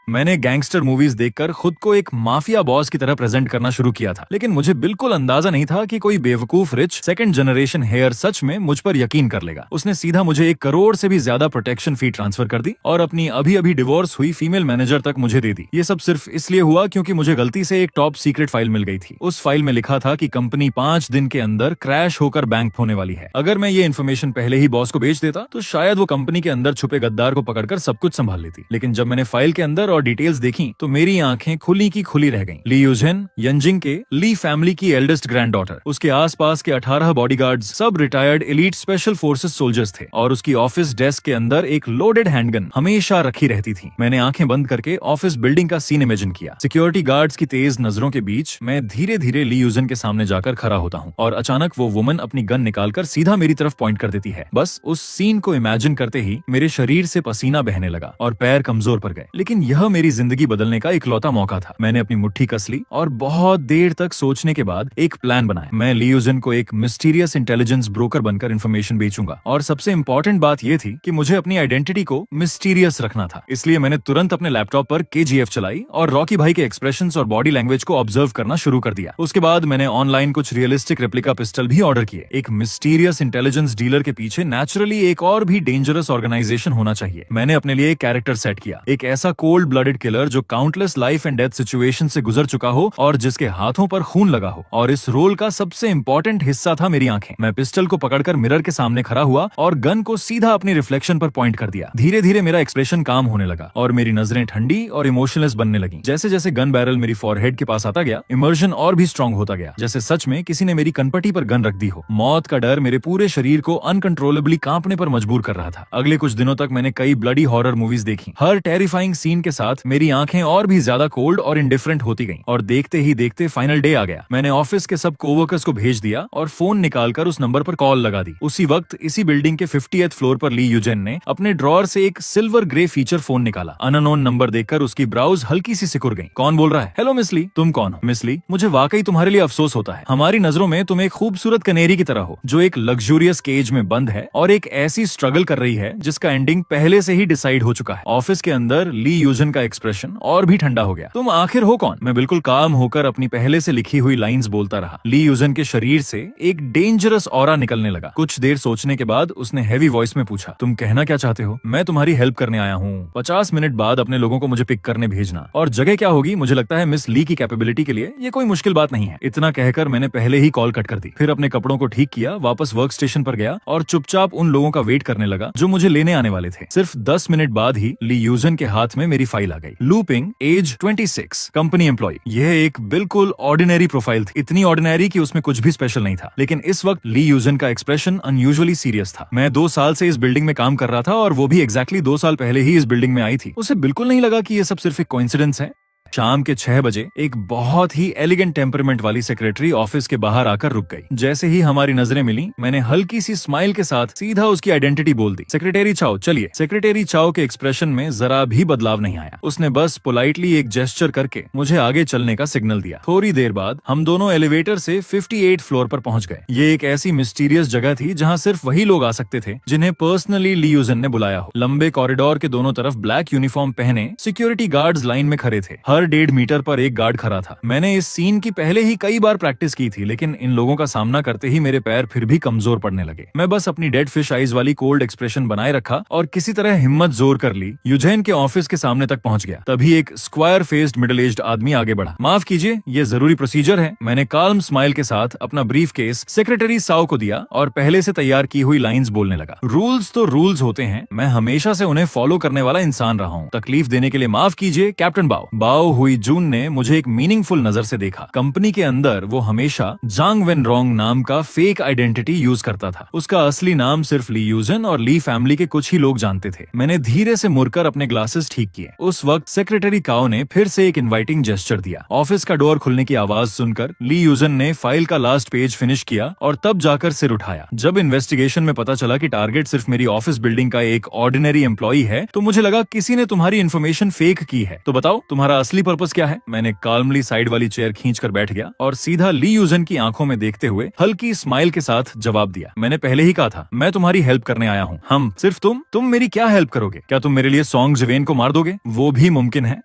मैंने gangster movies देखकर खुद को एक माफिया बॉस की तरह प्रेजेंट करना शुरू किया था, लेकिन मुझे बिल्कुल अंदाजा नहीं था कि कोई बेवकूफ रिच सेकंड जनरेशन हेयर सच में मुझ पर यकीन कर लेगा। उसने सीधा मुझे 1 करोड़ से भी ज्यादा प्रोटेक्शन फी ट्रांसफर कर दी और अपनी अभी अभी डिवोर्स हुई फीमेल मैनेजर तक मुझे दे दी। ये सब सिर्फ इसलिए हुआ क्योंकि मुझे गलती से एक टॉप सीक्रेट फाइल मिल गई थी। उस फाइल में लिखा था कि कंपनी 5 दिन के अंदर क्रैश होकर बैंक होने वाली है। अगर मैं ये इन्फॉर्मेशन पहले ही बॉस को बेच देता तो शायद वो कंपनी के अंदर छुपे गद्दार को पकड़कर सब कुछ संभाल लेती। लेकिन जब मैंने फाइल के अंदर और डिटेल्स देखी तो मेरी आंखें खुली की खुली रह गईं। ली यूजेन यंजिंग के ली फैमिली की एल्डेस्ट ग्रैंडडॉटर, उसके आसपास के 18 बॉडीगार्ड्स सब retired elite special forces soldiers थे और उसकी ऑफिस डेस्क के अंदर एक लोडेड हैंडगन हमेशा रखी रहती थी। मैंने आंखें बंद करके ऑफिस बिल्डिंग का सीन इमेजिन किया। सिक्योरिटी गार्ड्स की तेज नजरों के बीच मैं धीरे धीरे ली यूजेन के सामने जाकर खड़ा होता हूँ और अचानक वो वुमन अपनी गन निकालकर सीधा मेरी तरफ पॉइंट कर देती है। बस उस सीन को इमेजिन करते ही मेरे शरीर से पसीना बहने लगा और पैर कमजोर पड़ गए। लेकिन यह मेरी जिंदगी बदलने का इकलौता मौका था। मैंने अपनी मुट्ठी कस ली और बहुत देर तक सोचने के बाद एक प्लान बनाया। मैं ली यूजेन को एक मिस्टीरियस इंटेलिजेंस ब्रोकर बनकर इंफॉर्मेशन बेचूंगा और सबसे इंपॉर्टेंट बात यह थी कि मुझे अपनी आइडेंटिटी को मिस्टीरियस रखना था। इसलिए मैंने तुरंत अपने लैपटॉप पर KGF चलाई और रॉकी भाई के एक्सप्रेशंस और बॉडी लैंग्वेज को ऑब्जर्व करना शुरू कर दिया। उसके बाद मैंने ऑनलाइन कुछ रियलिस्टिक रेप्लिका पिस्टल भी ऑर्डर किए। एक मिस्टीरियस इंटेलिजेंस डीलर के पीछे नेचुरली एक और भी डेंजरस ऑर्गेनाइजेशन होना चाहिए। मैंने अपने लिए एक कैरेक्टर सेट किया, एक ऐसा कोल्ड ब्लडेड किलर जो countless life and death situation से गुजर चुका हो और जिसके हाथों पर खून लगा हो। और इस रोल का सबसे इंपॉर्टेंट हिस्सा था मेरी आंखें। मैं पिस्टल को पकड़कर मिरर के सामने खड़ा हुआ और गन को सीधा अपनी रिफ्लेक्शन पर पॉइंट कर दिया। धीरे धीरे मेरा एक्सप्रेशन काम होने लगा और मेरी नजरें ठंडी और इमोशनलेस बनने लगी। जैसे जैसे गन बैरल मेरी फॉरहेड के पास आता गया, इमर्शन और भी स्ट्रांग होता गया, जैसे सच में किसी ने मेरी कनपटी पर गन रख दी हो। मौत का डर मेरे पूरे शरीर को अनकंट्रोलेबली कांपने पर मजबूर कर रहा था। अगले कुछ दिनों तक मैंने कई ब्लडी हॉरर मूवीज देखी। हर टेरिफाइंग सीन के साथ मेरी आंखें और भी ज्यादा कोल्ड और इंडिफरेंट होती गईं और देखते ही देखते फाइनल डे आ गया। मैंने ऑफिस के सब कोवर्कर्स को भेज दिया और फोन निकालकर उस नंबर पर कॉल लगा दी। उसी वक्त इसी बिल्डिंग के 50th फ्लोर पर ली यूजेन ने अपने ड्रॉअर से एक सिल्वर ग्रे फीचर फोन निकाला। अननोन नंबर देखकर उसकी ब्राउज हल्की सी सिकुड़ गई। कौन बोल रहा है? हेलो मिस ली, तुम कौन हो? मिस ली, मुझे वाकई तुम्हारे लिए अफसोस होता है। हमारी नजरों में तुम एक खूबसूरत कनेरी की तरह हो जो एक लग्जूरियस केज में बंद है और एक ऐसी स्ट्रगल कर रही है जिसका एंडिंग पहले से ही डिसाइड हो चुका है। ऑफिस के अंदर ली यूजेन का एक्सप्रेशन और भी ठंडा हो गया। तुम आखिर हो कौन? मैं बिल्कुल काम होकर अपनी पहले से लिखी हुई लाइंस बोलता रहा। ली यूजेन के शरीर से एक डेंजरस ऑरा निकलने लगा। कुछ देर सोचने के बाद उसने हैवी वॉइस में पूछा, तुम कहना क्या चाहते हो? मैं तुम्हारी हेल्प करने आया हूँ। 50 मिनट बाद अपने लोगों को मुझे पिक करने भेजना। और जगह क्या होगी? मुझे लगता है मिस ली की कैपेबिलिटी के लिए ये कोई मुश्किल बात नहीं है। इतना कहकर मैंने पहले ही कॉल कट कर दी। फिर अपने कपड़ों को ठीक किया, वापस वर्क स्टेशन पर गया और चुपचाप उन लोगों का वेट करने लगा जो मुझे लेने आने वाले थे। सिर्फ 10 मिनट बाद ही ली यूजेन के हाथ में मेरी फाइल आ गई। Looping, age 26, company employ. यह एक बिल्कुल ऑर्डिनरी प्रोफाइल थी, इतनी ऑर्डिनरी कि उसमें कुछ भी स्पेशल नहीं था। लेकिन इस वक्त ली यूजेन का एक्सप्रेशन अनयूजुअली सीरियस था। मैं 2 साल से इस बिल्डिंग में काम कर रहा था और वो भी एग्जैक्टली 2 साल पहले ही इस बिल्डिंग में आई थी। उसे बिल्कुल नहीं लगा कि ये सब सिर्फ एक कोइंसिडेंस है। शाम के 6 बजे एक बहुत ही एलिगेंट टेम्परमेंट वाली सेक्रेटरी ऑफिस के बाहर आकर रुक गई। जैसे ही हमारी नजरें मिली, मैंने हल्की सी स्माइल के साथ सीधा उसकी आइडेंटिटी बोल दी, सेक्रेटरी चाओ, चलिए। सेक्रेटरी चाओ के एक्सप्रेशन में जरा भी बदलाव नहीं आया। उसने बस पोलाइटली एक जेस्चर करके मुझे आगे चलने का सिग्नल दिया। थोड़ी देर बाद हम दोनों एलिवेटर से 58 फ्लोर पर पहुंच गए। ये एक ऐसी मिस्टीरियस जगह थी जहां सिर्फ वही लोग आ सकते थे जिन्हें पर्सनली ली यूजेन ने बुलाया हो। लंबे कॉरिडोर के दोनों तरफ ब्लैक यूनिफॉर्म पहने सिक्योरिटी गार्ड्स लाइन में खड़े थे। हर 1.5 मीटर पर एक गार्ड खड़ा था। मैंने इस सीन की पहले ही कई बार प्रैक्टिस की थी, लेकिन इन लोगों का सामना करते ही मेरे पैर फिर भी कमजोर पड़ने लगे। मैं बस अपनी डेड फिश आइज वाली कोल्ड एक्सप्रेशन बनाए रखा और किसी तरह हिम्मत जोर कर ली यूजेन के ऑफिस के सामने तक पहुंच गया। तभी एक स्क्वायर फेस्ड मिडिल एज्ड आदमी आगे बढ़ा। माफ कीजिए, ये जरूरी प्रोसीजर है। मैंने काल्म स्माइल के साथ अपना ब्रीफ केस सेक्रेटरी साओ को दिया और पहले से तैयार की हुई लाइंस बोलने लगा। रूल्स तो रूल्स होते हैं, मैं हमेशा से उन्हें फॉलो करने वाला इंसान रहा हूँ। तकलीफ देने के लिए माफ कीजिए कैप्टन बाओ। बाओ हुई जून ने मुझे एक मीनिंगफुल नजर से देखा। कंपनी के अंदर वो हमेशा जांग वेन रोंग नाम का फेक आइडेंटिटी यूज करता था। उसका असली नाम सिर्फ ली यूजेन और ली फैमिली के कुछ ही लोग जानते थे। मैंने धीरे से मुड़कर अपने ग्लासेस ठीक किए। उस वक्त सेक्रेटरी काओ ने फिर से एक इनवाइटिंग जेस्चर दिया। ऑफिस का डोर खुलने की आवाज सुनकर ली यूजेन ने फाइल का लास्ट पेज फिनिश किया और तब जाकर सिर उठाया। जब इन्वेस्टिगेशन में पता चला कि टारगेट सिर्फ मेरी ऑफिस बिल्डिंग का एक ऑर्डिनरी एम्प्लॉई है, तो मुझे लगा किसी ने तुम्हारी इन्फॉर्मेशन फेक की है। तो बताओ, तुम्हारा असली असली पर्पस क्या है? मैंने काल्मली साइड वाली चेयर खींचकर बैठ गया और सीधा ली यूजन की आंखों में देखते हुए हल्की स्माइल के साथ जवाब दिया, मैंने पहले ही कहा था मैं तुम्हारी हेल्प करने आया हूँ। हम सिर्फ तुम मेरी क्या हेल्प करोगे? क्या तुम मेरे लिए सॉन्ग जिवेन को मार दोगे? वो भी मुमकिन है,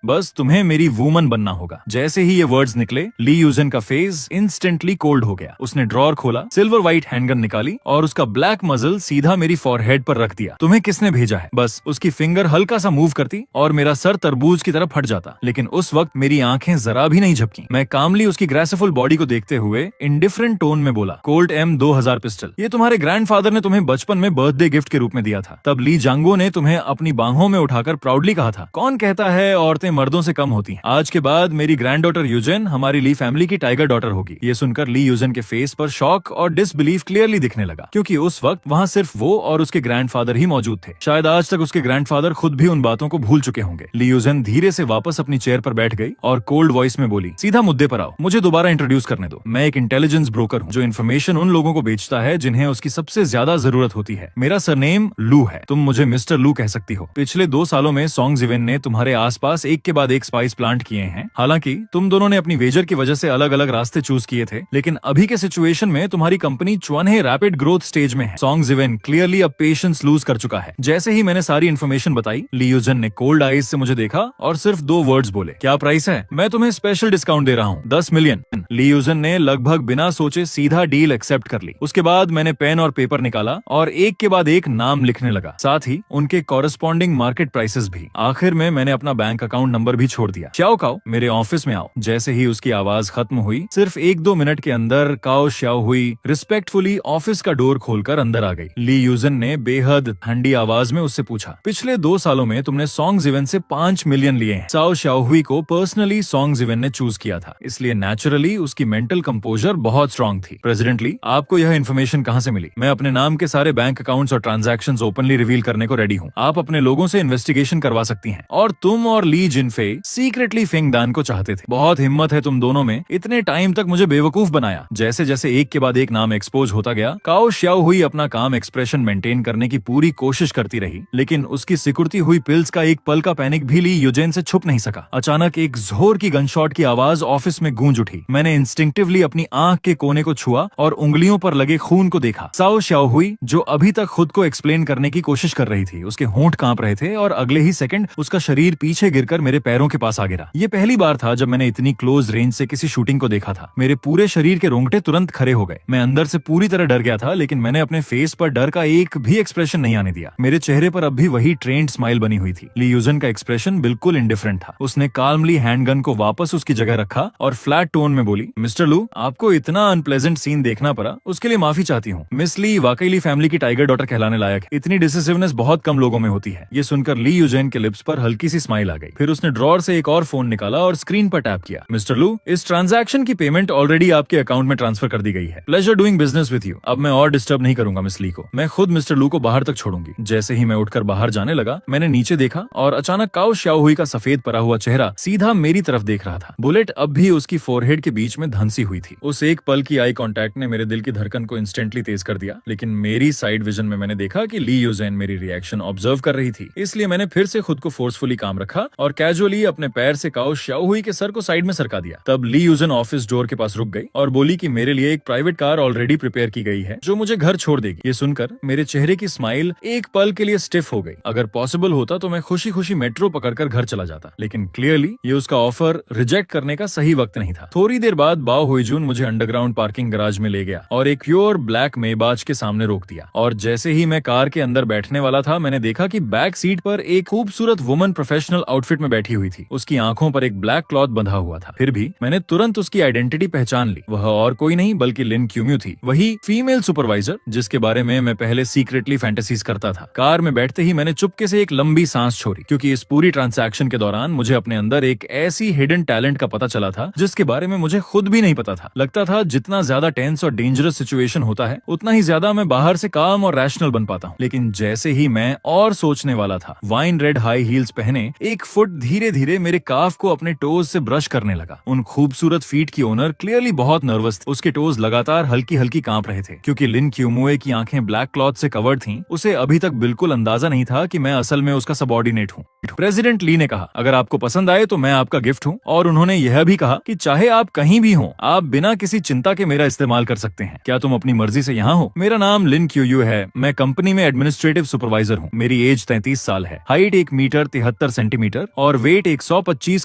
बस तुम्हें मेरी वूमन बनना होगा। जैसे ही ये वर्ड्स निकले, ली यूजन का फेस इंस्टेंटली कोल्ड हो गया। उसने ड्रॉर खोला, सिल्वर व्हाइट हैंडगन निकाली और उसका ब्लैक मजल सीधा मेरी फॉरहेड पर रख दिया। तुम्हें किसने भेजा है? बस उसकी फिंगर हल्का सा मूव करती और मेरा सर तरबूज की तरह फट जाता, लेकिन उस वक्त मेरी आंखें जरा भी नहीं झपकी। मैं कामली उसकी ग्रेसफुल बॉडी को देखते हुए इंडिफरेंट टोन में बोला, कोल्ट M2000 पिस्टल, ये तुम्हारे ग्रैंडफादर ने तुम्हें बचपन में बर्थडे गिफ्ट के रूप में दिया था। तब ली जांगो ने तुम्हें अपनी बाहों में उठाकर प्राउडली कहा था, कौन कहता है औरतें मर्दों से कम होती हैं। आज के बाद मेरी ग्रैंड डॉटर यूजन हमारी ली फैमिली की टाइगर डॉटर होगी। ये सुनकर ली यूजन के फेस पर शॉक और डिसबिलीफ क्लियरली दिखने लगा, क्योंकि उस वक्त वहाँ सिर्फ वो और उसके ग्रैंडफादर ही मौजूद थे। शायद आज तक उसके ग्रैंडफादर खुद भी उन बातों को भूल चुके होंगे। ली यूजन धीरे से वापस अपनी चेयर पर बैठ गई और कोल्ड वॉइस में बोली, सीधा मुद्दे पर आओ, मुझे दोबारा इंट्रोड्यूस करने दो। मैं एक इंटेलिजेंस ब्रोकर हूँ जो इन्फॉर्मेशन उन लोगों को बेचता है जिन्हें उसकी सबसे ज्यादा जरूरत होती है। मेरा सरनेम लू है, तुम मुझे मिस्टर लू कह सकती हो। पिछले 2 सालों में सॉन्ग जिवेन ने तुम्हारे आसपास एक के बाद एक स्पाइस प्लांट किए हैं। हालांकि तुम दोनों ने अपनी वेजर की वजह से अलग अलग रास्ते चूज किए थे, लेकिन अभी के सिचुएशन में तुम्हारी कंपनी चुनहे रैपिड ग्रोथ स्टेज में है। सॉन्ग जिवेन क्लियरली अब पेशेंस लूज कर चुका है। जैसे ही मैंने सारी इन्फॉर्मेशन बताई, ली यूजन ने कोल्ड आईज से मुझे देखा और सिर्फ 2 वर्ड्स बोले, क्या प्राइस है? मैं तुम्हें स्पेशल डिस्काउंट दे रहा हूँ, 10 मिलियन। ली यूजन ने लगभग बिना सोचे सीधा डील एक्सेप्ट कर ली। उसके बाद मैंने पेन और पेपर निकाला और एक के बाद एक नाम लिखने लगा, साथ ही उनके कॉरेस्पॉन्डिंग मार्केट प्राइसेस भी। आखिर में मैंने अपना बैंक अकाउंट नंबर भी छोड़ दिया। श्याओ काओ, मेरे ऑफिस में आओ। जैसे ही उसकी आवाज खत्म हुई, सिर्फ 1-2 मिनट के अंदर काओ श्याओ हुई रिस्पेक्टफुली ऑफिस का डोर खोलकर अंदर आ गई। ली यूजन ने बेहद ठंडी आवाज में उससे पूछा, पिछले 2 सालों में तुमने सॉन्ग जिवेन से 5 मिलियन लिए हैं। साओ श्याओ हुई को पर्सनली सॉन्ग जिवेन ने चूज किया था, इसलिए नेचुरली उसकी मेंटल कंपोजर बहुत स्ट्रांग थी। प्रेसिडेंटली, आपको यह इन्फॉर्मेशन कहाँ से मिली? मैं अपने नाम के सारे बैंक अकाउंट्स और ट्रांजैक्शंस ओपनली रिवील करने को रेडी हूँ। आप अपने लोगों से इन्वेस्टिगेशन करवा सकती हैं। और तुम और ली जिनफे सीक्रेटली फेंग दान को चाहते थे। बहुत हिम्मत है तुम दोनों में। इतने टाइम तक मुझे बेवकूफ बनाया। जैसे जैसे एक के बाद एक नाम एक्सपोज होता गया, काओ श्याओ हुई अपना काम एक्सप्रेशन मेंटेन करने की पूरी कोशिश करती रही, लेकिन उसकी सिकुड़ती हुई पिल्स का एक पल का पैनिक भी ली यूजेन से छुप नहीं सका। अचानक एक जोर की गनशॉट की आवाज ऑफिस में गूंज उठी। मैंने इंस्टिंक्टिवली अपनी आंख के कोने को छुआ और उंगलियों पर लगे खून को देखा। साओ श्याओ हुई, जो अभी तक खुद को एक्सप्लेन करने की कोशिश कर रही थी, उसके होंठ कांप रहे थे और अगले ही सेकंड उसका शरीर पीछे गिरकर मेरे पैरों के पास आ गिरा। ये पहली बार था जब मैंने इतनी क्लोज रेंज से किसी शूटिंग को देखा था। मेरे पूरे शरीर के रोंगटे तुरंत खड़े हो गए। मैं अंदर से पूरी तरह डर गया था, लेकिन मैंने अपने फेस पर डर का एक भी एक्सप्रेशन नहीं आने दिया। मेरे चेहरे पर अब भी वही ट्रेंड स्माइल बनी हुई थी। ली यूजन का एक्सप्रेशन बिल्कुल इंडिफरेंट था। उसने काल्मली हैंडगन को वापस उसकी जगह रखा और फ्लैट टोन में बोली, मिस्टर लू, आपको इतना अनप्लेजेंट सीन देखना पड़ा, उसके लिए माफी चाहती हूँ। मिस ली वाकई ली फैमिली की टाइगर डॉटर कहलाने लायक है। इतनी डिसिसिवनेस बहुत कम लोगों में होती है। ये सुनकर ली यूजेन के लिप्स पर हल्की सी स्माइल आ गई। फिर उसने ड्रॉर से एक और फोन निकाला और स्क्रीन पर टैप किया। मिस्टर लू, इस ट्रांजैक्शन की पेमेंट ऑलरेडी आपके अकाउंट में ट्रांसफर कर दी गई है। Pleasure doing business with you. अब मैं और डिस्टर्ब नहीं करूंगा मिस ली को। मैं खुद मिस्टर लू को बाहर तक छोड़ूंगी। जैसे ही मैं उठकर बाहर जाने लगा, मैंने नीचे देखा और अचानक काओ श्याओ हुई का सफेद परा हुआ चेहरा सीधा मेरी तरफ देख रहा था। बुलेट अब भी उसकी फोरहेड के बीच में धंसी हुई थी। उस एक पल की आई कांटेक्ट ने मेरे दिल की धड़कन को इंस्टेंटली तेज कर दिया, लेकिन मेरी साइड विजन में मैंने देखा कि ली यूजेन मेरी रिएक्शन ऑब्जर्व कर रही थी। इसलिए मैंने फिर से खुद को फोर्सफुली काम रखा और कैजुअली अपने पैर से काओ श्याओ हुई के सर को साइड में सरका दिया। तब ली यूजेन ऑफिस डोर के पास रुक गई और बोली कि मेरे लिए एक प्राइवेट कार ऑलरेडी प्रिपेयर की गई है जो मुझे घर छोड़ देगी। ये सुनकर मेरे चेहरे की स्माइल एक पल के लिए स्टिफ हो गई। अगर पॉसिबल होता तो मैं खुशी खुशी मेट्रो पकड़कर घर चला जाता, लेकिन क्लियरली ये उसका ऑफर रिजेक्ट करने का सही वक्त नहीं था। थोड़ी देर बाद बाओ हुईजून मुझे अंडरग्राउंड पार्किंग गराज में ले गया और एक प्योर ब्लैक मेबाज के सामने रोक दिया। और जैसे ही मैं कार के अंदर बैठने वाला था, मैंने देखा कि बैक सीट पर एक खूबसूरत वुमन प्रोफेशनल आउटफिट में बैठी हुई थी। उसकी आंखों पर एक ब्लैक क्लॉथ बंधा हुआ था। फिर भी मैंने तुरंत उसकी आइडेंटिटी पहचान ली। वह और कोई नहीं बल्कि लिन क्यूम्यू थी, वही फीमेल सुपरवाइजर जिसके बारे में मैं पहले सीक्रेटली फैंटेसीज करता था। कार में बैठते ही मैंने चुपके से एक लंबी सांस छोड़ी, क्योंकि इस पूरी ट्रांजैक्शन के दौरान मुझे अपने अंदर एक ऐसी हिडन टैलेंट का पता चला था जिसके बारे में मुझे खुद भी नहीं पता था। लगता था जितना ज्यादा टेंस और डेंजरस सिचुएशन होता है, उतना ही ज्यादा मैं बाहर से काम और रैशनल बन पाता हूँ। लेकिन जैसे ही मैं और सोचने वाला था, वाइन रेड हाई हील्स पहने एक फुट धीरे धीरे मेरे काफ को अपने टोज से ब्रश करने लगा। उन खूबसूरत फीट की ओनर क्लियरली बहुत नर्वस थी। उसके टोज लगातार हल्की हल्की कांप रहे थे। क्योंकि लिन क्यूमुए की आंखें ब्लैक क्लॉथ से कवर्ड थीं, उसे अभी तक बिल्कुल अंदाजा नहीं था कि मैं असल में उसका सबऑर्डिनेट हूँ। प्रेसिडेंट ली ने कहा, अगर आपको पसंद आए जाए तो मैं आपका गिफ्ट हूँ। और उन्होंने यह भी कहा कि चाहे आप कहीं भी हो, आप बिना किसी चिंता के मेरा इस्तेमाल कर सकते हैं। क्या तुम अपनी मर्जी से यहाँ हो? मेरा नाम लिन क्यूयू है। मैं कंपनी में एडमिनिस्ट्रेटिव सुपरवाइजर हूँ। मेरी एज 33 साल है, हाइट 1 मीटर 73 सेंटीमीटर और वेट 125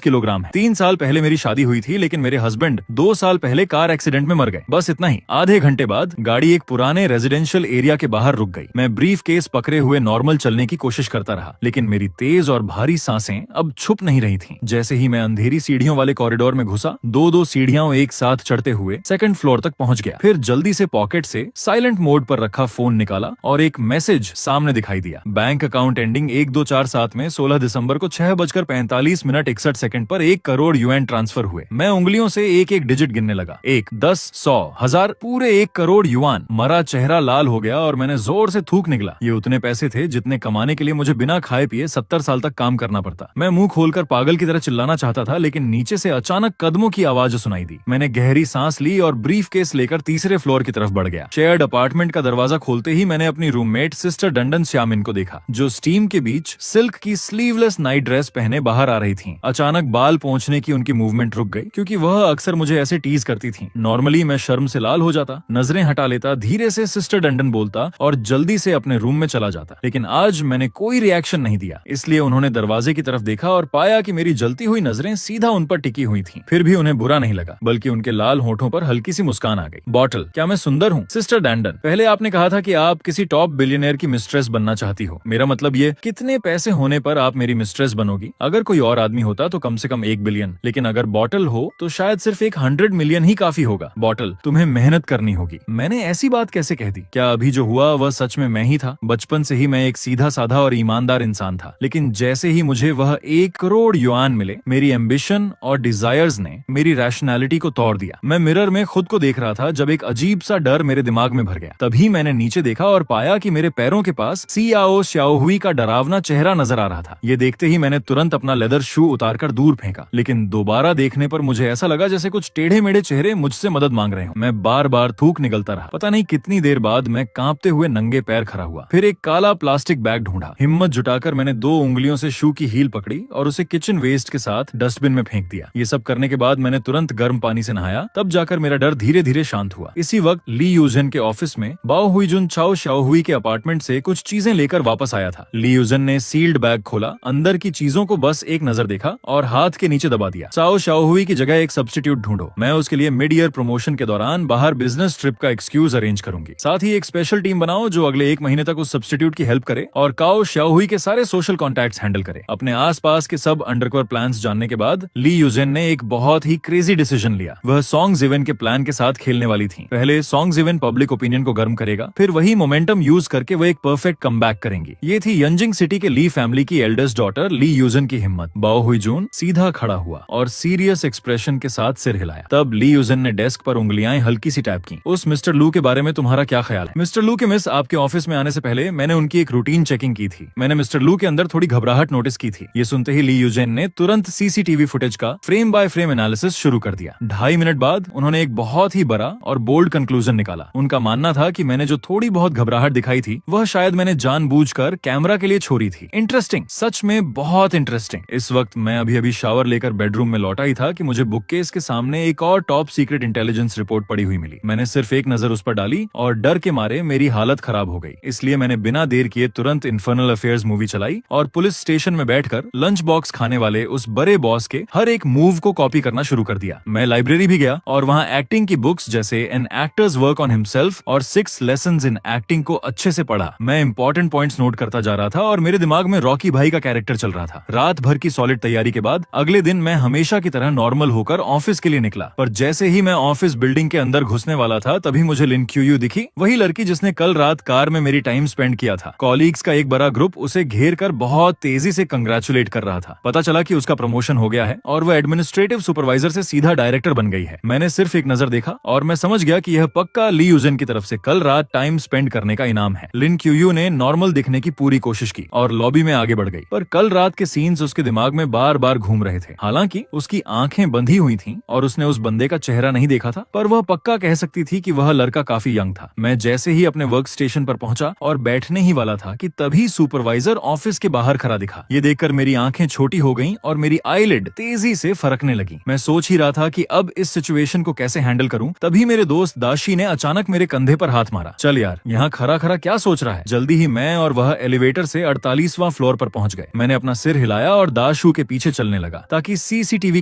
किलोग्राम है। 3 साल पहले मेरी शादी हुई थी, लेकिन मेरे हस्बैंड 2 साल पहले कार एक्सीडेंट में मर गए। बस इतना ही। आधे घंटे बाद गाड़ी एक पुराने रेजिडेंशियल एरिया के बाहर रुक गई। मैं ब्रीफ केस पकड़े हुए नॉर्मल चलने की कोशिश करता रहा, लेकिन मेरी तेज और भारी सांसें अब छुप नहीं रही थीं। जैसे ही मैं अंधेरी सीढ़ियों वाले कॉरिडोर में घुसा, दो सीढ़ियां एक साथ चढ़ते हुए सेकंड फ्लोर तक पहुंच गया। फिर जल्दी से पॉकेट से साइलेंट मोड पर रखा फोन निकाला और एक मैसेज सामने दिखाई दिया। बैंक अकाउंट एंडिंग 1247 में 16 दिसंबर को 6:45 पर 1 करोड़ युआन ट्रांसफर हुए। मैं उंगलियों से एक एक डिजिट गिनने लगा। 1, 10, 100, 1000, पूरे 1 करोड़ युआन। मरा चेहरा लाल हो गया और मैंने जोर से थूक निकला। ये उतने पैसे थे जितने कमाने के लिए मुझे बिना खाए पिए 70 साल तक काम करना पड़ता। मैं मुंह खोलकर पागल की तरह चिल्लाना चाहता था, लेकिन नीचे से अचानक कदमों की आवाज सुनाई दी। मैंने गहरी सांस ली और ब्रीफ केस लेकर तीसरे फ्लोर की तरफ बढ़ गया। शेयर्ड अपार्टमेंट का दरवाजा खोलते ही मैंने अपनी रूममेट सिस्टर डंडन श्यामिन को देखा, जो स्टीम के बीच सिल्क की स्लीवलेस नाइट ड्रेस पहने बाहर आ रही थीं। अचानक बाल पोंछने की उनकी मूवमेंट रुक गई, क्योंकि वह अक्सर मुझे ऐसे टीज करती थीं। नॉर्मली मैं शर्म से लाल हो जाता, नजरें हटा लेता, धीरे से सिस्टर डंडन बोलता और जल्दी से अपने रूम में चला जाता, लेकिन आज मैंने कोई रिएक्शन नहीं दिया। इसलिए उन्होंने दरवाजे की तरफ देखा और पाया कि मेरी जलती हुई नजरें सीधा उन पर टिकी हुई थीं। फिर भी उन्हें बुरा नहीं लगा, बल्कि उनके लाल होठों पर हल्की सी मुस्कान आ गई। बॉटल, क्या मैं सुंदर हूँ? सिस्टर डंडन, पहले आपने कहा था कि आप किसी टॉप बिलियनियर की मिस्ट्रेस बनना चाहती हो। मेरा मतलब ये, कितने पैसे होने पर आप मेरी मिस्ट्रेस बनोगी? अगर कोई और आदमी होता तो कम से कम 1 बिलियन, लेकिन अगर बॉटल हो तो शायद सिर्फ 100 मिलियन ही काफी होगा। बॉटल, तुम्हें मेहनत करनी होगी। मैंने ऐसी बात कैसे कह दी? क्या अभी जो हुआ वह सच में मैं ही था? बचपन से ही मैं एक सीधा साधा और ईमानदार इंसान था, लेकिन जैसे ही मुझे वह 1 करोड़ युआन मिले, मेरी एम्बिशन और डिजायर्स ने मेरी रैशनैलिटी को तोड़ दिया। मैं मिरर में खुद को देख रहा था जब एक अजीब सा डर मेरे दिमाग में भर गया। तभी मैंने नीचे देखा और पाया कि मेरे पैरों के पास सियाओ श्याओहुई का डरावना चेहरा नजर आ रहा था। ये देखते ही मैंने तुरंत अपना लेदर शू उतारकर दूर फेंका, लेकिन दोबारा देखने पर मुझे ऐसा लगा जैसे कुछ टेढ़े मेढ़े चेहरे मुझसे मदद मांग रहे हो। मैं बार बार थूक निकलता रहा। पता नहीं कितनी देर बाद मैं कांपते हुए नंगे पैर खड़ा हुआ। फिर एक काला प्लास्टिक बैग ढूंढा। हिम्मत जुटाकर मैंने 2 उंगलियों से शू की हील पकड़ी और उसे किचन वेस्ट के साथ डस्टबिन में फेंक दिया। ये सब करने के बाद मैंने तुरंत गर्म पानी से नहाया, तब जाकर मेरा डर धीरे धीरे शांत हुआ। इसी वक्त ली यूजन के ऑफिस में बाओ हुईजुन चाओ श्याओहुई के अपार्टमेंट से कुछ चीजें लेकर वापस आया था। ली यूजन ने सील्ड बैग खोला, अंदर की चीजों को बस एक नजर देखा और हाथ के नीचे दबा दिया। चाओ श्याओहुई की जगह एक सब्स्टिट्यूट ढूंढो। मैं उसके लिए मिड ईयर प्रमोशन के दौरान बाहर बिजनेस ट्रिप का एक्सक्यूज अरेंज करूंगी। साथ ही एक स्पेशल टीम बनाओ जो अगले 1 महीने तक उस सब्स्टिट्यूट की हेल्प करे और काओ श्याओहुई के सारे सोशल कॉन्टैक्ट्स हैंडल करे। अपने आसपास के सब अंडरकवर प्लान्स जानने के बाद ली यूजन ने एक बहुत ही क्रेजी डिसीजन लिया। वह सॉन्ग्स-इवन के प्लान के साथ खेलने वाली थी। पहले सॉन्ग्स-इवन पब्लिक ओपिनियन को गर्म करेगा, फिर वही मोमेंटम यूज करके वो एक परफेक्ट कमबैक करेंगी। ये थी यंजिंग सिटी के ली फैमिली की एल्डेस्ट डॉटर ली यूजन की हिम्मत। बाओ हुईजुन सीधा खड़ा हुआ और सीरियस एक्सप्रेशन के साथ सिर हिलाया। तब ली यूजन ने डेस्क पर उंगलियां हल्की सी टैप की। उस मिस्टर लू के बारे में तुम्हारा क्या ख्याल है? मिस्टर लू के मिस, आपके ऑफिस में आने से पहले मैंने उनकी एक रूटीन चेकिंग की थी। मैंने मिस्टर लू के अंदर थोड़ी घबराहट नोटिस की थी। ये सुनते ही ली यूजन ने तुरंत सीसीटीवी फुटेज का फ्रेम बाय फ्रेम एनालिसिस शुरू कर दिया। 2.5 मिनट बाद उन्होंने एक बहुत ही बड़ा और बोल्ड कंक्लूजन निकाला। उनका मानना था कि मैंने जो थोड़ी बहुत घबराहट दिखाई थी वह शायद मैंने जानबूझकर कैमरा के लिए छोड़ी थी। इंटरेस्टिंग, सच में बहुत इंटरेस्टिंग। इस वक्त मैं अभी शावर लेकर बेडरूम में लौटा ही था कि मुझे बुककेस के सामने एक और टॉप सीक्रेट इंटेलिजेंस रिपोर्ट पड़ी हुई मिली। मैंने सिर्फ एक नजर उस पर डाली और डर के मारे मेरी हालत खराब हो गई। इसलिए मैंने बिना देर किए तुरंत इन्फर्नल अफेयर्स मूवी चलाई और पुलिस स्टेशन में बैठकर लंच बॉक्स खाने वाले उस बड़े बॉस के हर एक मूव को कॉपी करना शुरू कर दिया। मैं लाइब्रेरी भी गया और वहाँ एक्टिंग की बुक्स जैसे an actor's work on himself और 6 लेसन्स इन एक्टिंग को अच्छे से पढ़ा। मैं इंपॉर्टेंट पॉइंट्स नोट करता जा रहा था और मेरे दिमाग में रॉकी भाई का कैरेक्टर चल रहा था। रात भर की सॉलिड तैयारी के बाद अगले दिन मैं हमेशा की तरह नॉर्मल होकर ऑफिस के लिए निकला। पर जैसे ही मैं ऑफिस बिल्डिंग के अंदर घुसने वाला था तभी मुझे लिन क्यूयू दिखी, वही लड़की जिसने कल रात कार में मेरी टाइम स्पेंड किया था। कॉलीग्स का एक बड़ा ग्रुप उसे घेर कर बहुत तेजी से कंग्रेचुलेट कर रहा था। पता चला कि उसका प्रमोशन हो गया है और वह एडमिनिस्ट्रेटिव सुपरवाइजर से सीधा डायरेक्टर बन गई है। मैंने सिर्फ एक नजर देखा और मैं समझ गया कि यह पक्का ली यूजन की तरफ से कल रात टाइम स्पेंड करने का इनाम है। लिन क्यूयू ने नॉर्मल दिखने की पूरी कोशिश की और लॉबी में आगे बढ़ गई, पर कल रात के सीन्स उसके दिमाग में बार बार घूम रहे थे। हालांकि उसकी आंखें बंधी हुई थीं और उसने उस बंदे का चेहरा नहीं देखा था, पर वह पक्का कह सकती थी कि वह लड़का काफी यंग था। मैं जैसे ही अपने वर्क स्टेशन पर पहुंचा और बैठने ही वाला था कि तभी सुपरवाइजर ऑफिस के बाहर खड़ा दिखा। ये देखकर मेरी आंखें छोटी हो गईं और मेरी आईलिड तेजी से फरकने लगी। मैं सोच ही रहा था कि अब इस सिचुएशन को कैसे हैंडल करूं, तभी मेरे दोस्त दाशी ने अचानक मेरे कंधे पर हाथ मारा। चल यार, यहाँ खरा खरा क्या सोच रहा है। जल्दी ही मैं और वह एलिवेटर से 48वां फ्लोर पर पहुंच गए। मैंने अपना सिर हिलाया और दाशू के पीछे चलने लगा ताकि सीसीटीवी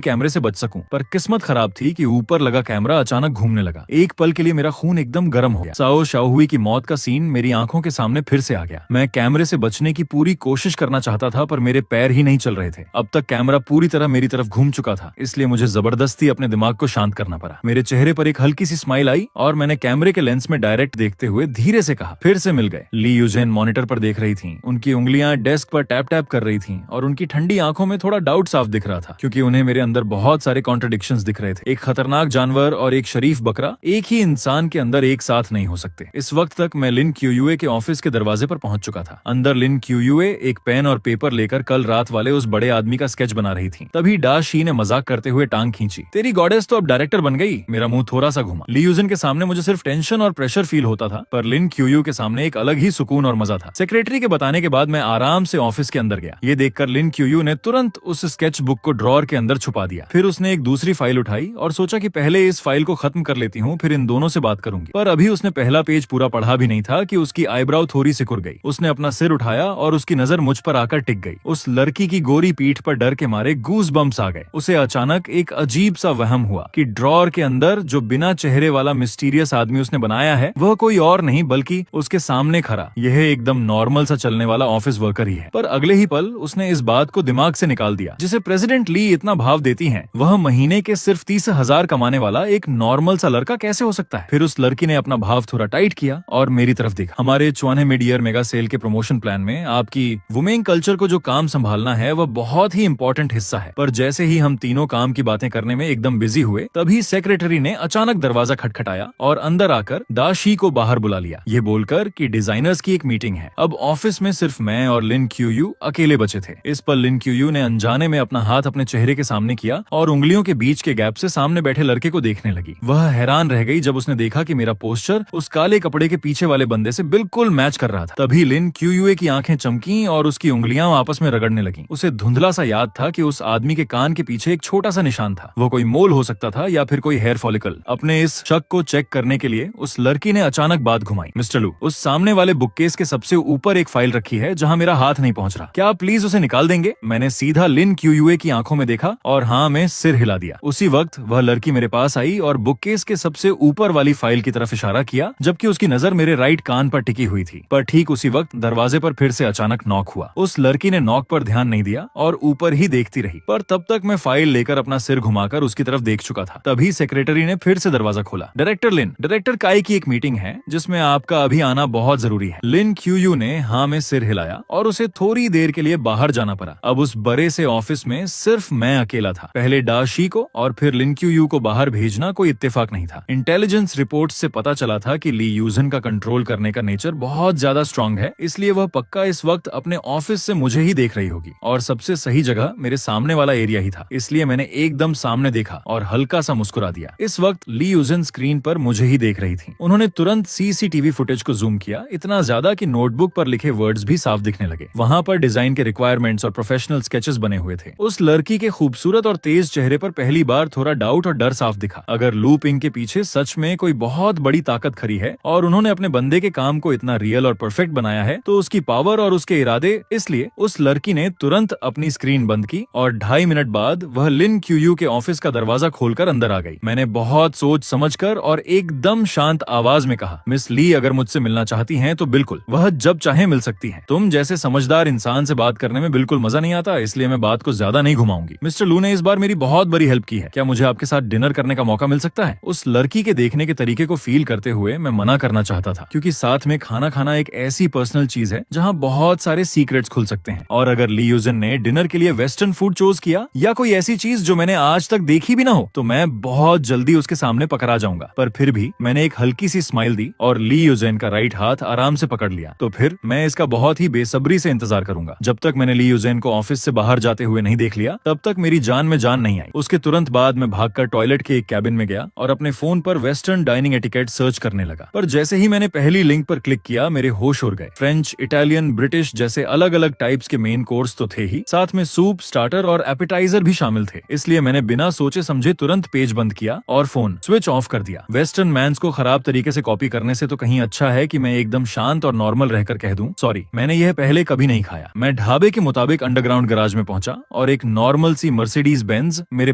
कैमरे से बच सकूं, पर किस्मत खराब थी कि ऊपर लगा कैमरा अचानक घूमने लगा। एक पल के लिए मेरा खून एकदम गर्म हो गया। साओ शाओहुई की मौत का सीन मेरी आंखों के सामने फिर से आ गया। मैं कैमरे से बचने की पूरी कोशिश करना चाहता था, पर मेरे पैर ही नहीं चल रहे थे। अब तक कैमरा पूरी तरह मेरी तरफ घूम चुका था, इसलिए मुझे जबरदस्ती अपने दिमाग को शांत करना पड़ा। मेरे चेहरे पर एक हल्की सी स्माइल आई और मैंने कैमरे के लेंस में डायरेक्ट देखते हुए धीरे से कहा, फिर से मिल गए। ली यूजेन मॉनिटर पर देख रही थीं। उनकी उंगलियां डेस्क पर टैप टैप कर रही थीं और उनकी ठंडी आंखों में थोड़ा डाउट साफ दिख रहा था, क्योंकि उन्हें मेरे अंदर बहुत सारे कॉन्ट्रडिक्शंस दिख रहे थे। एक खतरनाक जानवर और एक शरीफ बकरा एक ही इंसान के अंदर एक साथ नहीं हो सकते। इस वक्त तक मैं लिन क्यूयुए के ऑफिस के दरवाजे पर पहुंच चुका था। अंदर लिन क्यूयुए एक पेन और पेपर लेकर कल रात वाले उस बड़े आदमी का स्केच बना रही थी। तभी डा शी ने मजाक करते हुए टांग खींची। तेरी गॉडेस तो अब डायरेक्टर बन गई। मेरा मुंह थोड़ा सा घुमा। ली यूजन के सामने मुझे सिर्फ टेंशन और प्रेशर फील होता था, पर लिन क्यूयू के सामने एक अलग ही सुकून और मजा था। सेक्रेटरी के बताने के बाद मैं आराम से ऑफिस के अंदर गया। ये देखकर लिन क्यूयू ने तुरंत उस स्केच बुक को ड्रॉअर के अंदर छुपा दिया। फिर उसने एक दूसरी फाइल उठाई और सोचा कि पहले इस फाइल को खत्म कर लेती हूँ, फिर इन दोनों से बात करूंगी। पर अभी उसने पहला पेज पूरा पढ़ा भी नहीं था कि उसकी आईब्राउ थोड़ी सिकुड़ गई। उसने अपना सिर उठाया और उसकी नजर मुझ पर आकर टिक गई। उस लड़की की गोरी पीठ पर डर के मारे गूज बम्स आ गए। उसे अचानक एक अजीब सा वहम हुआ कि ड्रॉअर के अंदर जो बिना चेहरे वाला मिस्टीरियस आदमी उसने बनाया है वह कोई और नहीं बल्कि उसके सामने खड़ा यह एकदम नॉर्मल सा चलने वाला ऑफिस वर्कर ही है। पर अगले ही पल उसने इस बात को दिमाग से निकाल दिया, जिसे प्रेसिडेंट ली इतना भाव देती हैं, वह महीने के सिर्फ 30,000 कमाने वाला एक नॉर्मल सा लड़का कैसे हो सकता है। फिर उस लड़की ने अपना भाव थोड़ा टाइट किया और मेरी तरफ देखा। हमारे 94 मिड ईयर मेगा सेल के प्रमोशन प्लान में आपकी वुमेन कल्चर को जो काम संभालना है वह बहुत ही इंपॉर्टेंट हिस्सा है। पर जैसे ही हम तीनों काम की बातें करने में एकदम बिजी हुए, तभी सेक्रेटरी ने अचानक दरवाजा खटखटाया और अंदर आकर दाशी को बाहर बुला लिया, ये बोलकर कि डिजाइनर्स की एक मीटिंग है। अब ऑफिस में सिर्फ मैं और लिन क्यूयू अकेले बचे थे। इस पर लिन क्यूयू ने अनजाने में अपना हाथ अपने चेहरे के सामने किया और उंगलियों के बीच के गैप से सामने बैठे लड़के को देखने लगी। वह हैरान रह गई जब उसने देखा कि मेरा पोस्चर उस काले कपड़े के पीछे वाले बंदे से बिल्कुल मैच कर रहा था। तभी लिन क्यूयू की आंखें चमकी और उसकी उंगलियां आपस में रगड़ने लगी। उसे धुंधला सा याद था कि उस आदमी के कान के पीछे एक छोटा सा निशान था। वो कोई मोल हो सकता था या फिर कोई हेयर फॉलिकल। अपने इस शक को चेक करने के लिए उस लड़की ने अचानक बात घुमाई। मिस्टर लू, उस सामने वाले बुककेस के सबसे ऊपर एक फाइल रखी है जहां मेरा हाथ नहीं पहुंच रहा। क्या आप प्लीज उसे निकाल देंगे? मैंने सीधा लिन क्यूयू की आंखों में देखा और हाँ में सिर हिला दिया। उसी वक्त वह लड़की मेरे पास आई और बुककेस के सबसे ऊपर वाली फाइल की तरफ इशारा किया, जबकि उसकी नजर मेरे राइट कान पर टिकी हुई थी। पर ठीक उसी वक्त दरवाजे पर फिर से अचानक नॉक हुआ। उस लड़की ने नॉक पर ध्यान नहीं दिया और ऊपर ही देखती रही, पर तब तक मैं फाइल लेकर अपना सिर घुमाकर उसकी तरफ देख चुका था। तभी सेक्रेटरी ने फिर से दरवाजा खोला। डायरेक्टर लिन, डायरेक्टर काई की एक मीटिंग है जिसमें आपका अभी आना बहुत जरूरी है। लिन क्यूयू ने हाँ में सिर हिलाया और उसे थोड़ी देर के लिए बाहर जाना पड़ा। अब उस बड़े से ऑफिस में सिर्फ मैं अकेला था। पहले डाशी को और फिर लिन क्यूयू को बाहर भेजना कोई इत्तेफाक नहीं था। इंटेलिजेंस रिपोर्ट्स से पता चला था कि ली यूजन का कंट्रोल करने का नेचर बहुत ज्यादा स्ट्रांग है, इसलिए वह पक्का इस वक्त अपने ऑफिस से मुझे ही देख रही होगी और सबसे सही जगह मेरे सामने वाला एरिया ही था। इसलिए मैंने एकदम सामने देखा और हल्का सा मुस्कुरा दिया। इस वक्त ली यूजन स्क्रीन पर मुझे ही देख रही थी। उन्होंने तुरंत सीसीटीवी फुटेज को जूम किया, इतना ज्यादा कि नोटबुक पर लिखे वर्ड्स भी साफ दिखने लगे। वहां पर डिजाइन के रिक्वायरमेंट्स और प्रोफेशनल स्केचेस बने हुए थे। उस लड़की के खूबसूरत और तेज चेहरे पर पहली बार थोड़ा डाउट और डर साफ दिखा। अगर लू पिंग के पीछे सच में कोई बहुत बड़ी ताकत खड़ी है और उन्होंने अपने बंदे के काम को इतना रियल और परफेक्ट बनाया है, तो उसकी पावर और उसके इरादे। इसलिए उस लड़की ने तुरंत अपनी स्क्रीन बंद की और 2.5 मिनट बाद वह लिन क्यूयू के ऑफिस का दरवाजा खोलकर अंदर आ गई। मैंने बहुत सोच समझकर और एकदम शांत आवाज में कहा, मिस ली अगर मुझसे मिलना चाहती हैं तो बिल्कुल, वह जब चाहे मिल सकती हैं। तुम जैसे समझदार इंसान से बात करने में बिल्कुल मजा नहीं आता, इसलिए मैं बात को ज्यादा नहीं घुमाऊंगी। मिस्टर लू ने इस बार मेरी बहुत बड़ी हेल्प की है। क्या मुझे आपके साथ डिनर करने का मौका मिल सकता है? उस लड़की के देखने के तरीके को फील करते हुए मैं मना करना चाहता था, क्योंकि साथ में खाना खाना एक ऐसी पर्सनल चीज है जहाँ बहुत सारे सीक्रेट्स खुल सकते हैं। और अगर ली यूजन ने डिनर के लिए वेस्टर्न फूड चूज किया या कोई ऐसी चीज जो मैंने आज तक देखी भी ना हो, तो मैं बहुत जल्दी उसके सामने पकड़ा जाऊंगा। पर फिर भी मैंने एक हल्की सी स्माइल दी और ली यूजेन का राइट हाथ आराम से पकड़ लिया। तो फिर मैं इसका बहुत ही बेसब्री से इंतजार करूंगा। जब तक मैंने ली यूजेन को ऑफिस से बाहर जाते हुए नहीं देख लिया, तब तक मेरी जान में जान नहीं आई। उसके तुरंत बाद मैं भागकर टॉयलेट के एक कैबिन में गया और अपने फोन पर वेस्टर्न डाइनिंग एटिकेट सर्च करने लगा। पर जैसे ही मैंने पहली लिंक पर क्लिक किया, मेरे होश उड़ गए। फ्रेंच, इटालियन, ब्रिटिश जैसे अलग अलग टाइप्स के मेन कोर्स तो थे ही, साथ में सूप, स्टार्टर और एपिटाइजर भी शामिल थे। इसलिए मैंने बिना सोचे समझे तुरंत पेज बंद किया और फोन स्विच ऑफ कर दिया। वेस्टर्न मैन्स को खराब तरीके से कॉपी करने से तो कहीं अच्छा है कि मैं एकदम शांत और नॉर्मल रहकर कह दूं, सॉरी, मैंने यह पहले कभी नहीं खाया। मैं ढाबे के मुताबिक अंडरग्राउंड गैराज में पहुंचा और एक नॉर्मल सी मर्सिडीज बेंज मेरे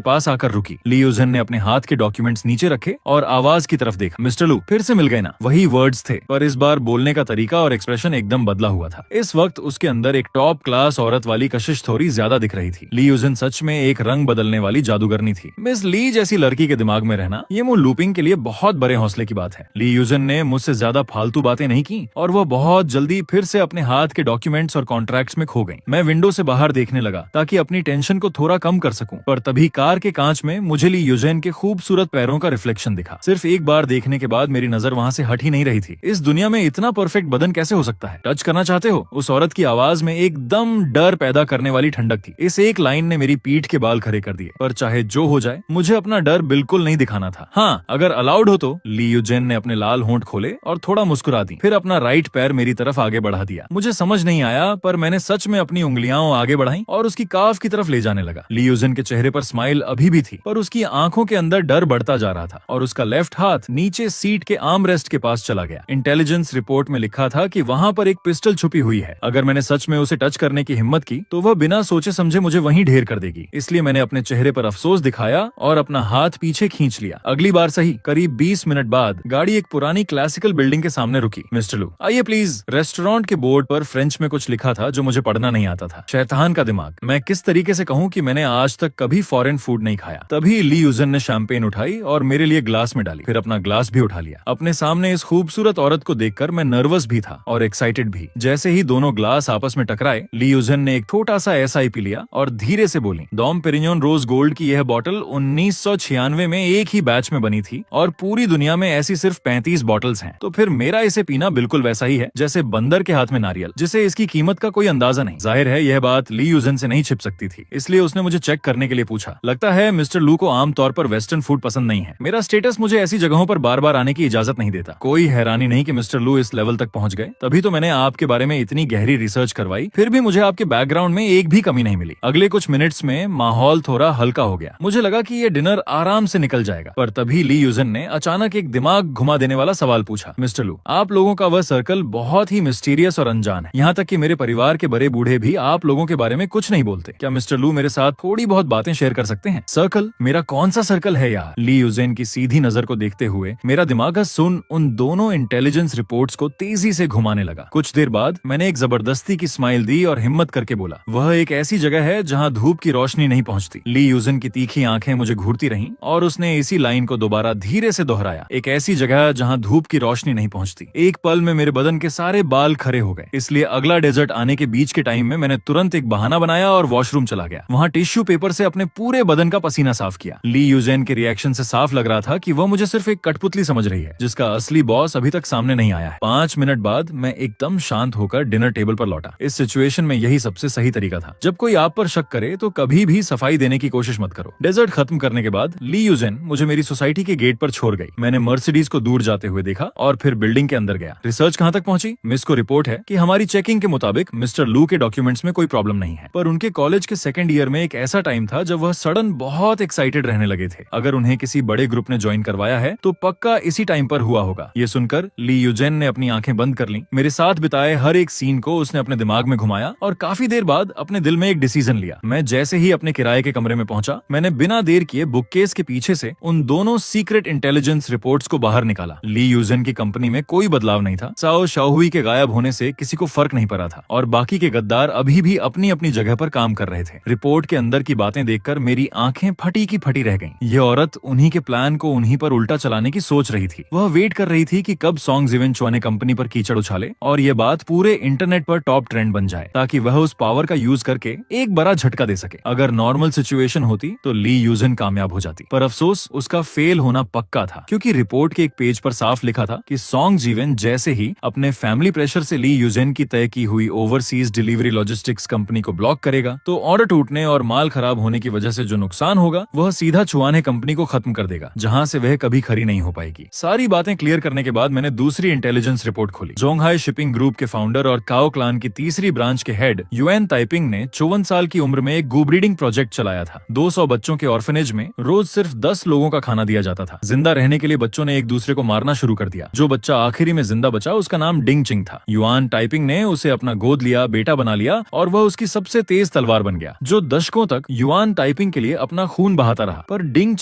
पास आकर रुकी। ली यूजन ने अपने हाथ के डॉक्यूमेंट्स नीचे रखे और आवाज की तरफ देखा। मिस्टर लू, फिर से मिल गए ना? वही वर्ड्स थे, पर इस बार बोलने का तरीका और एक्सप्रेशन एकदम बदला हुआ था। इस वक्त उसके अंदर एक टॉप क्लास औरत वाली कशिश थोड़ी ज्यादा दिख रही थी। ली यूजन सच में एक रंग बदलने वाली जादूगरनी थी। मिस ली जैसी लड़की के दिमाग में रहना ये मुंह लूपिंग के लिए बहुत बड़े हौसले की बात है। ली यूजन ने मुझसे ज्यादा फालतू बातें नहीं की और वो बहुत जल्दी फिर से अपने हाथ के डॉक्यूमेंट्स और कॉन्ट्रैक्ट्स में खो गई। मैं विंडो से बाहर देखने लगा ताकि अपनी टेंशन को थोड़ा कम कर सकूं, पर तभी कार के कांच में मुझे ली यूजन के खूबसूरत पैरों का रिफ्लेक्शन दिखा। सिर्फ एक बार देखने के बाद मेरी नजर वहां से हट ही नहीं रही थी। इस दुनिया में इतना परफेक्ट बदन कैसे हो सकता है? टच करना चाहते हो? उस औरत की आवाज में एकदम डर पैदा करने वाली ठंडक थी। इस एक लाइन ने मेरी पीठ के बाल खड़े कर दिए। पर चाहे जो हो जाए, मुझे अपना डर बिल्कुल नहीं दिखाना था। हाँ, अगर अलाउड हो तो। ली यूजन ने अपने लाल होंठ खोले और थोड़ा मुस्कुरा दी, फिर अपना राइट पैर मेरी तरफ आगे बढ़ा दिया। मुझे समझ नहीं आया, पर मैंने सच में अपनी उंगलियां आगे बढ़ाई और उसकी काफ की तरफ ले जाने लगा। ली यूजन के चेहरे पर स्माइल अभी भी थी, पर उसकी आंखों के अंदर डर बढ़ता जा रहा था और उसका लेफ्ट हाथ नीचे सीट के आर्म रेस्ट के पास चला गया। इंटेलिजेंस रिपोर्ट में लिखा था कि वहां पर एक पिस्टल छुपी हुई है। अगर मैंने सच में उसे टच करने की हिम्मत की तो वह बिना सोचे समझे मुझे वहीं ढेर कर देगी। इसलिए मैंने अपने चेहरे पर अफसोस दिखाया और अपना हाथ पीछे खींच लिया। अगली बार सही। करीब 20 मिनट बाद गाड़ी एक पुरानी क्लासिकल बिल्डिंग के सामने रुकी। मिस्टर लू, आइए प्लीज। रेस्टोरेंट के बोर्ड पर फ्रेंच में कुछ लिखा था जो मुझे पढ़ना नहीं आता था। शैतान का दिमाग। मैं किस तरीके से कहूँ कि मैंने आज तक कभी फॉरेन फूड नहीं खाया। तभी ली यूजन ने शैंपेन उठाई और मेरे लिए ग्लास में डाली, फिर अपना ग्लास भी उठा लिया। अपने सामने इस खूबसूरत औरत को देखकर मैं नर्वस भी था और एक्साइटेड भी। जैसे ही दोनों ग्लास आपस में टकराए, ली यूजन ने एक छोटा सा एसआई पी लिया और धीरे से बोली, डॉम पेरिग्नोन रोज गोल्ड की यह बोतल 1996 में एक ही बैच में बनी थी और पूरी दुनिया में ऐसी सिर्फ 35 बॉटल्स हैं। तो फिर मेरा इसे पीना बिल्कुल वैसा ही है जैसे बंदर के हाथ में नारियल, जिसे इसकी कीमत का कोई अंदाजा नहीं। जाहिर है यह बात ली यूजन से नहीं छिप सकती थी, इसलिए उसने मुझे चेक करने के लिए पूछा। लगता है मिस्टर लू को आमतौर पर वेस्टर्न फूड पसंद नहीं है। मेरा स्टेटस मुझे ऐसी जगहों पर बार बार आने की इजाजत नहीं देता। कोई हैरानी नहीं कि मिस्टर लू इस लेवल तक पहुंच गए। तभी तो मैंने आपके बारे में इतनी गहरी रिसर्च करवाई, फिर भी मुझे आपके बैकग्राउंड में एक भी कमी नहीं मिली। अगले कुछ मिनट्स में माहौल थोड़ा हल्का हो गया। मुझे लगा कि ये डिनर आराम से निकल जाएगा, पर तभी ली यूजन ने अचानक एक दिमाग घुमा देने वाला सवाल पूछा। मिस्टर लू, आप लोगों का वह सर्कल बहुत ही मिस्टीरियस और अनजान है। यहाँ तक कि मेरे परिवार के बड़े बूढ़े भी आप लोगों के बारे में कुछ नहीं बोलते। क्या मिस्टर लू मेरे साथ थोड़ी बहुत बातें शेयर कर सकते हैं? सर्कल? मेरा कौन सा सर्कल है यार? ली यूजन की सीधी नजर को देखते हुए मेरा दिमाग सुन उन दोनों इंटेलिजेंस रिपोर्ट्स को तेजी से घुमाने लगा। कुछ देर बाद मैंने एक जबरदस्ती की स्माइल दी और हिम्मत करके बोला, वह एक ऐसी जगह है जहाँ धूप की रोशनी नहीं पहुँचती। ली यूजन की तीखी आंखें मुझे घूरती रहीं और उसने इसी लाइन को दोबारा धीरे से दोहराया, एक ऐसी जगह जहाँ धूप की रोशनी नहीं पहुँचती। एक पल में मेरे बदन के सारे बाल खड़े हो गए। इसलिए अगला डेजर्ट आने के बीच के टाइम में मैंने तुरंत एक बहाना बनाया और वॉशरूम चला गया। वहाँ टिश्यू पेपर से अपने पूरे बदन का पसीना साफ किया। ली यूजन के रिएक्शन से साफ लग रहा था कि वह मुझे सिर्फ एक कठपुतली समझ रही है, जिसका असली बॉस अभी तक सामने नहीं आया है। 5 मिनट बाद मैं एकदम शांत होकर डिनर टेबल पर लौटा। इस सिचुएशन में यही सबसे सही तरीका था। जब कोई आप पर शक करे तो कभी भी सफाई देने की कोशिश मत करो। डेजर्ट खत्म करने के बाद ली यूजन मुझे मेरी सोसाइटी के गेट पर छोड़ गई। मैंने मर्सिडीज को दूर जाते हुए देखा और फिर बिल्डिंग के अंदर गया। रिसर्च कहाँ तक पहुंची? मिस को रिपोर्ट है कि हमारी चेकिंग के मुताबिक मिस्टर लू के डॉक्यूमेंट्स में कोई प्रॉब्लम नहीं है, पर उनके कॉलेज के सेकंड ईयर में एक ऐसा टाइम था जब वह सडन बहुत एक्साइटेड रहने लगे थे। अगर उन्हें किसी बड़े ग्रुप ने ज्वाइन करवाया है तो पक्का इसी टाइम पर हुआ होगा। ये सुनकर ली यूजन ने अपनी आंखें बंद कर लीं। मेरे साथ बिताए हर एक सीन को उसने अपने दिमाग में घुमाया और काफी देर बाद अपने दिल में एक डिसीजन लिया। मैं जैसे ही अपने किराए के कमरे में पहुंचा, मैंने बिना देर किए बुककेस के पीछे से उन दोनों सीक्रेट इंटेलिजेंस रिपोर्ट्स को बाहर निकाला। ली यूजन की कंपनी में कोई बदलाव नहीं था। साओ शाओहुई के गायब होने से किसी को फर्क नहीं पड़ा था और बाकी के गद्दार अभी भी अपनी अपनी जगह पर काम कर रहे थे। रिपोर्ट के अंदर की बातें देखकर मेरी आंखें फटी की फटी रह गईं। ये औरत उन्हीं के प्लान को उन्हीं पर उल्टा चलाने की सोच रही थी। वह वेट कर रही थी कि कब सॉन्ग्स इवेंट ने कंपनी पर कीचड़ उछाले और ये बात पूरे इंटरनेट पर टॉप ट्रेंड बन जाए, ताकि वह उस पावर का यूज करके एक बड़ा झटका दे सके। अगर नॉर्मल सिचुएशन होती तो ली यूजन कामयाब हो जाती, पर अफसोस उसका फेल होना पक्का था, क्योंकि रिपोर्ट के एक पेज पर साफ लिखा था कि सॉन्ग्स इवेंट जैसे ही अपने फैमिली प्रेशर से ली यूजन की तय की हुई ओवरसीज डिलीवरी लॉजिस्टिक्स कंपनी को ब्लॉक करेगा, तो ऑर्डर टूटने और माल खराब होने की वजह से जो नुकसान होगा वह सीधा चुआने कंपनी को खत्म कर देगा, जहां से वह कभी खरी नहीं हो पाएगी। सारी बातें क्लियर करने के बाद मैंने दूसरी इंटेलिजेंस रिपोर्ट खोली। जोंगहाई शिपिंग ग्रुप के फाउंडर और काओ क्लान की तीसरी ब्रांच के हेड युएन ताइपिंग ने 52 साल की उम्र में एक गो ब्रीडिंग प्रोजेक्ट चलाया था। 200 बच्चों के ऑर्फनेज में रोज सिर्फ 10 लोगों का खाना दिया जाता था। जिंदा रहने के लिए बच्चों ने एक दूसरे को मारना शुरू कर दिया। जो बच्चा आखिरी में जिंदा बचा उसका नाम डिंग चिंग था। युआन टाइपिंग ने उसे अपना गोद लिया, बेटा बना लिया और वह उसकी सबसे तेज तलवार बन गया, जो दशकों तक युआन टाइपिंग के लिए अपना खून बहाता रहा। पर डिंग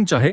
चाहे